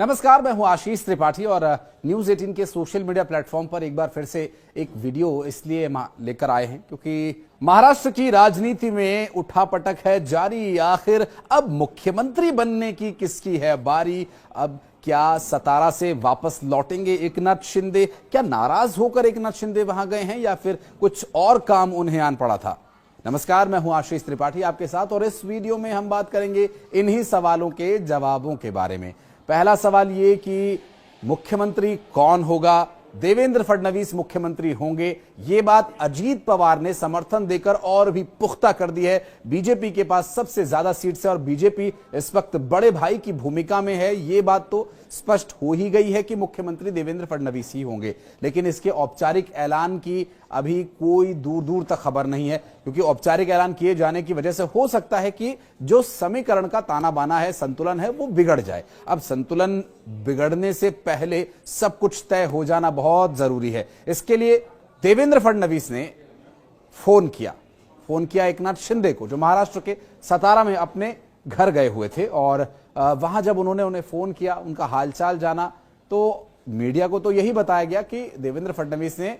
नमस्कार, मैं हूं आशीष त्रिपाठी और न्यूज 18 के सोशल मीडिया प्लेटफॉर्म पर एक बार फिर से एक वीडियो इसलिए लेकर आए हैं क्योंकि महाराष्ट्र की राजनीति में उठापटक है जारी। आखिर अब मुख्यमंत्री बनने की किसकी है बारी? अब क्या सतारा से वापस लौटेंगे एकनाथ शिंदे? क्या नाराज होकर एकनाथ शिंदे वहां गए हैं या फिर कुछ और काम उन्हें आन पड़ा था? नमस्कार, मैं हूं आशीष त्रिपाठी आपके साथ और इस वीडियो में हम बात करेंगे इन्हीं सवालों के जवाबों के बारे में। पहला सवाल ये कि मुख्यमंत्री कौन होगा? देवेंद्र फडणवीस मुख्यमंत्री होंगे, ये बात अजीत पवार ने समर्थन देकर और भी पुख्ता कर दी है। बीजेपी के पास सबसे ज्यादा सीट्स है और बीजेपी इस वक्त बड़े भाई की भूमिका में है। ये बात तो स्पष्ट हो ही गई है कि मुख्यमंत्री देवेंद्र फडणवीस ही होंगे, लेकिन इसके औपचारिक ऐलान की अभी कोई दूर दूर तक खबर नहीं है क्योंकि औपचारिक ऐलान किए जाने की वजह से हो सकता है कि जो समीकरण का ताना बाना है, संतुलन है, वो बिगड़ जाए। अब संतुलन बिगड़ने से पहले सब कुछ तय हो जाना बहुत जरूरी है। इसके लिए देवेंद्र फडणवीस ने फोन किया एकनाथ शिंदे को, जो महाराष्ट्र के सतारा में अपने घर गए हुए थे। और वहां जब उन्होंने उन्हें फोन किया, उनका हालचाल जाना, तो मीडिया को तो यही बताया गया कि देवेंद्र फडणवीस ने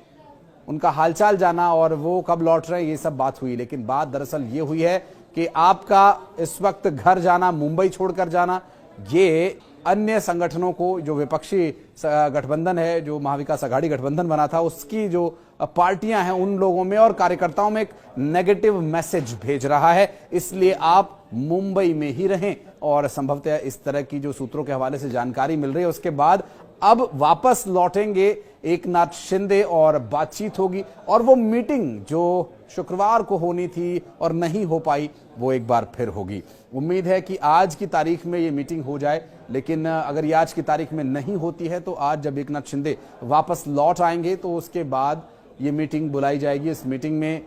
उनका हालचाल जाना और वो कब लौट रहे हैं ये सब बात हुई। लेकिन बात दरअसल ये हुई है कि आपका इस वक्त घर जाना, मुंबई छोड़कर जाना, ये अन्य संगठनों को, जो विपक्षी गठबंधन है, जो महाविकास आघाड़ी गठबंधन बना था, उसकी जो पार्टियां हैं उन लोगों में और कार्यकर्ताओं में एक नेगेटिव मैसेज भेज रहा है। इसलिए आप मुंबई में ही रहें। और संभवतः इस तरह की जो सूत्रों के हवाले से जानकारी मिल रही है, उसके बाद अब वापस लौटेंगे एकनाथ शिंदे और बातचीत होगी। और वो मीटिंग जो शुक्रवार को होनी थी और नहीं हो पाई, वो एक बार फिर होगी। उम्मीद है कि आज की तारीख में ये मीटिंग हो जाए, लेकिन अगर ये आज की तारीख में नहीं होती है तो आज जब एकनाथ शिंदे वापस लौट आएंगे तो उसके बाद ये मीटिंग बुलाई जाएगी। इस मीटिंग में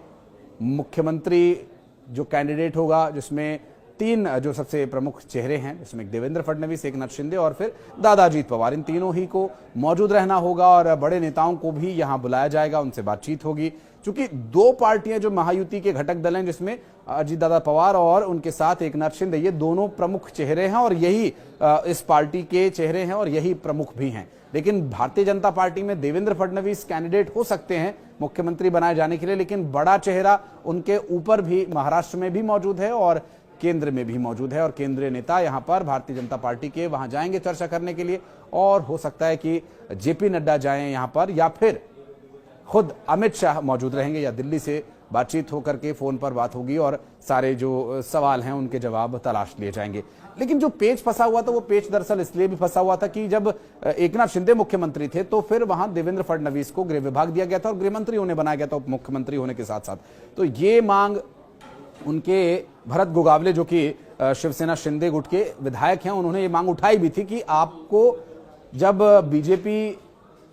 मुख्यमंत्री जो कैंडिडेट होगा, जिसमें तीन जो सबसे प्रमुख चेहरे हैं, जिसमें देवेंद्र फडणवीस, एकनाथ शिंदे और फिर दादा अजीत पवार, इन तीनों ही को मौजूद रहना होगा और बड़े नेताओं को भी यहां बुलाया जाएगा, उनसे बातचीत होगी। क्योंकि दो पार्टियां जो महायुति के घटक दल हैं, जिसमें अजीत दादा पवार और उनके साथ एकनाथ शिंदे, ये दोनों प्रमुख चेहरे हैं और यही इस पार्टी के चेहरे हैं और यही प्रमुख भी हैं। लेकिन भारतीय जनता पार्टी में देवेंद्र फडणवीस कैंडिडेट हो सकते हैं मुख्यमंत्री बनाए जाने के लिए, लेकिन बड़ा चेहरा उनके ऊपर भी महाराष्ट्र में भी मौजूद है और केंद्र में भी मौजूद है। और केंद्रीय नेता यहां पर भारतीय जनता पार्टी के वहां जाएंगे चर्चा करने के लिए, और हो सकता है कि जेपी नड्डा जाएं यहां पर, या फिर खुद अमित शाह मौजूद रहेंगे, या दिल्ली से बातचीत होकर के फोन पर बात होगी और सारे जो सवाल हैं उनके जवाब तलाश लिए जाएंगे। लेकिन जो पेच फंसा हुआ था, वो पेच दरअसल इसलिए भी फंसा हुआ था कि जब एकनाथ शिंदे मुख्यमंत्री थे तो फिर वहां देवेंद्र फडणवीस को गृह विभाग दिया गया था और गृह मंत्री उन्हें बनाया गया था उप मुख्यमंत्री होने के साथ साथ। तो ये मांग उनके भरत गोगावले, जो कि शिवसेना शिंदे गुट के विधायक हैं, उन्होंने ये मांग उठाई भी थी कि आपको जब बीजेपी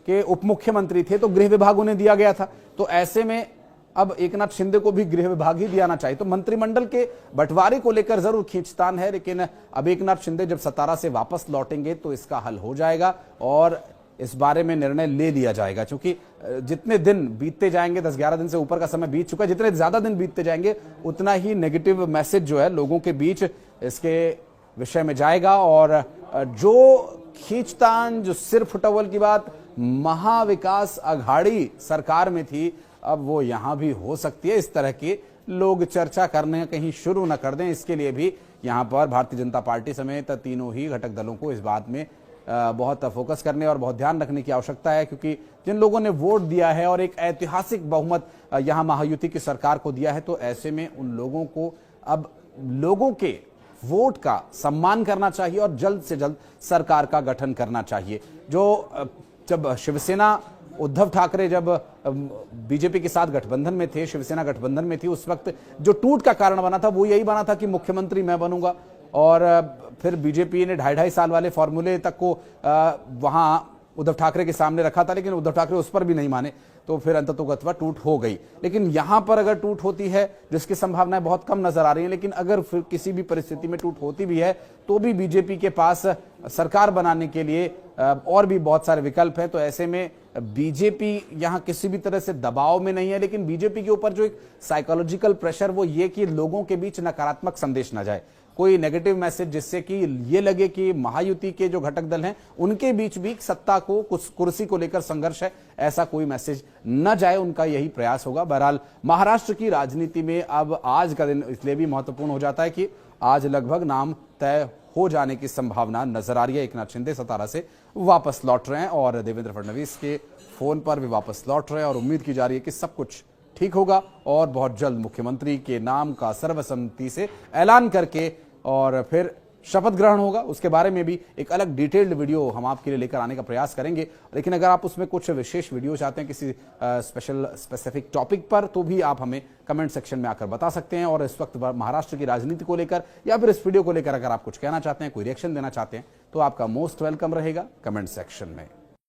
के उप मुख्यमंत्री थे तो गृह विभाग उन्हें दिया गया था, तो ऐसे में अब एकनाथ शिंदे को भी गृह विभाग ही दियाना चाहिए। तो मंत्रिमंडल के बंटवारे को लेकर जरूर खींचतान है, लेकिन अब एकनाथ शिंदे जब सतारा से वापस लौटेंगे तो इसका हल हो जाएगा और इस बारे में निर्णय ले लिया जाएगा। क्योंकि जितने दिन बीतते जाएंगे, 10-11 दिन से ऊपर का समय बीत चुका है, जितने ज्यादा दिन बीतते जाएंगे उतना ही नेगेटिव मैसेज जो है लोगों के बीच इसके विषय में जाएगा। और जो खींचतान, जो सिर फुटवल की बात महाविकास आघाड़ी सरकार में थी, अब वो यहां भी हो सकती है। इस तरह के लोग चर्चा करने कहीं शुरू न कर दें, इसके लिए भी यहां पर भारतीय जनता पार्टी समेत तीनों ही घटक दलों को इस बात में बहुत फोकस करने और बहुत ध्यान रखने की आवश्यकता है। क्योंकि जिन लोगों ने वोट दिया है और एक ऐतिहासिक बहुमत यहां महायुति की सरकार को दिया है, तो ऐसे में उन लोगों को अब लोगों के वोट का सम्मान करना चाहिए और जल्द से जल्द सरकार का गठन करना चाहिए। जब शिवसेना, उद्धव ठाकरे जब बीजेपी के साथ गठबंधन में थे, शिवसेना गठबंधन में थी, उस वक्त जो टूट का कारण बना था वो यही बना था कि मुख्यमंत्री मैं बनूंगा। और फिर बीजेपी ने 2.5 साल वाले फॉर्मूले तक को वहां उद्धव ठाकरे के सामने रखा था, लेकिन उद्धव ठाकरे उस पर भी नहीं माने, तो फिर अंततोगत्वा टूट हो गई। लेकिन यहां पर अगर टूट होती है, जिसकी संभावनाएं बहुत कम नजर आ रही हैं, लेकिन अगर फिर किसी भी परिस्थिति में टूट होती भी है तो भी बीजेपी के पास सरकार बनाने के लिए और भी बहुत सारे विकल्प हैं। तो ऐसे में बीजेपी यहां किसी भी तरह से दबाव में नहीं है, लेकिन बीजेपी के ऊपर जो एक साइकोलॉजिकल प्रेशर वो ये कि लोगों के बीच नकारात्मक संदेश ना जाए। कोई नेगेटिव मैसेज जिससे कि ये लगे कि महायुति के जो घटक दल हैं उनके बीच भी सत्ता को, कुछ कुर्सी को लेकर संघर्ष है, ऐसा कोई मैसेज न जाए, उनका यही प्रयास होगा। बहरहाल महाराष्ट्र की राजनीति में अब आज का दिन इसलिए भी महत्वपूर्ण हो जाता है कि आज लगभग नाम तय हो जाने की संभावना नजर आ रही है। एकनाथ शिंदे सतारा से वापस लौट रहे हैं और देवेंद्र फडणवीस के फोन पर भी वापस लौट रहे हैं और उम्मीद की जा रही है कि सब कुछ ठीक होगा और बहुत जल्द मुख्यमंत्री के नाम का सर्वसम्मति से ऐलान करके और फिर शपथ ग्रहण होगा। उसके बारे में भी एक अलग डिटेल्ड वीडियो हम आपके लिए लेकर आने का प्रयास करेंगे। लेकिन अगर आप उसमें कुछ विशेष वीडियो चाहते हैं किसी स्पेसिफिक टॉपिक पर, तो भी आप हमें कमेंट सेक्शन में आकर बता सकते हैं। और इस वक्त महाराष्ट्र की राजनीति को लेकर या फिर इस वीडियो को लेकर अगर आप कुछ कहना चाहते हैं, कोई रिएक्शन देना चाहते हैं, तो आपका मोस्ट वेलकम रहेगा कमेंट सेक्शन में।